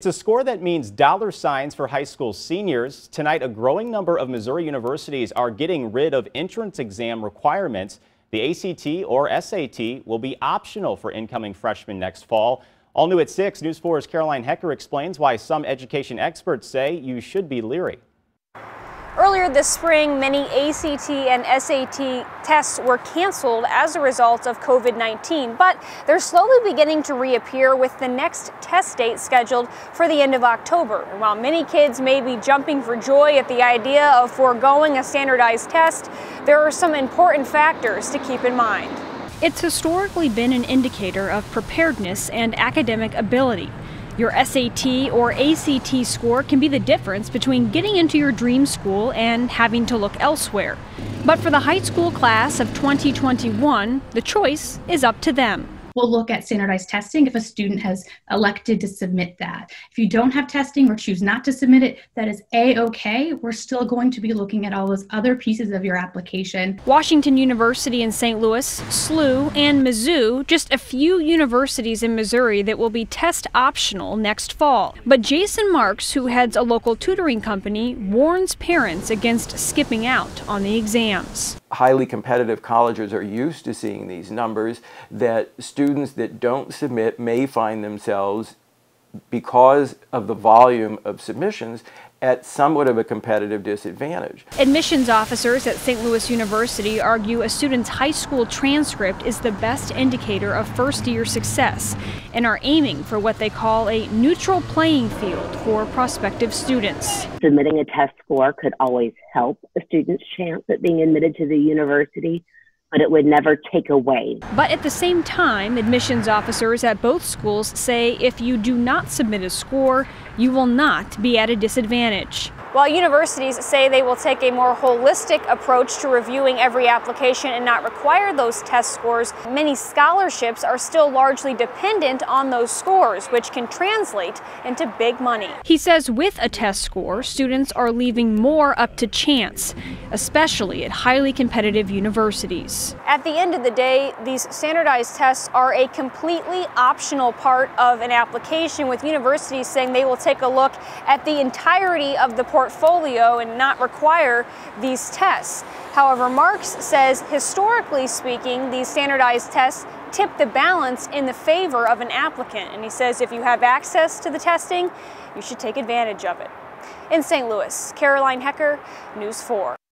It's a score that means dollar signs for high school seniors. Tonight, a growing number of Missouri universities are getting rid of entrance exam requirements. The ACT or SAT will be optional for incoming freshmen next fall. All new at 6, News 4's Caroline Hecker explains why some education experts say you should be leery. Earlier this spring, many ACT and SAT tests were canceled as a result of COVID-19, but they're slowly beginning to reappear with the next test date scheduled for the end of October. And while many kids may be jumping for joy at the idea of foregoing a standardized test, there are some important factors to keep in mind. It's historically been an indicator of preparedness and academic ability. Your SAT or ACT score can be the difference between getting into your dream school and having to look elsewhere. But for the high school class of 2021, the choice is up to them. We'll look at standardized testing if a student has elected to submit that. If you don't have testing or choose not to submit it, that is A-OK. We're still going to be looking at all those other pieces of your application. Washington University in St. Louis, SLU, and Mizzou, just a few universities in Missouri that will be test optional next fall. But Jason Marks, who heads a local tutoring company, warns parents against skipping out on the exams. Highly competitive colleges are used to seeing these numbers that students that don't submit may find themselves, because of the volume of submissions, at somewhat of a competitive disadvantage. Admissions officers at St. Louis University argue a student's high school transcript is the best indicator of first-year success and are aiming for what they call a neutral playing field for prospective students. Submitting a test score could always help a student's chance at being admitted to the university, but it would never take away. But at the same time, admissions officers at both schools say if you do not submit a score, you will not be at a disadvantage. While universities say they will take a more holistic approach to reviewing every application and not require those test scores, many scholarships are still largely dependent on those scores, which can translate into big money. He says with a test score, students are leaving more up to chance, especially at highly competitive universities. At the end of the day, these standardized tests are a completely optional part of an application, with universities saying they will take a look at the entirety of the portfolio and not require these tests. However, Marks says historically speaking, these standardized tests tip the balance in the favor of an applicant, and he says if you have access to the testing, you should take advantage of it. In St. Louis, Caroline Hecker, News 4.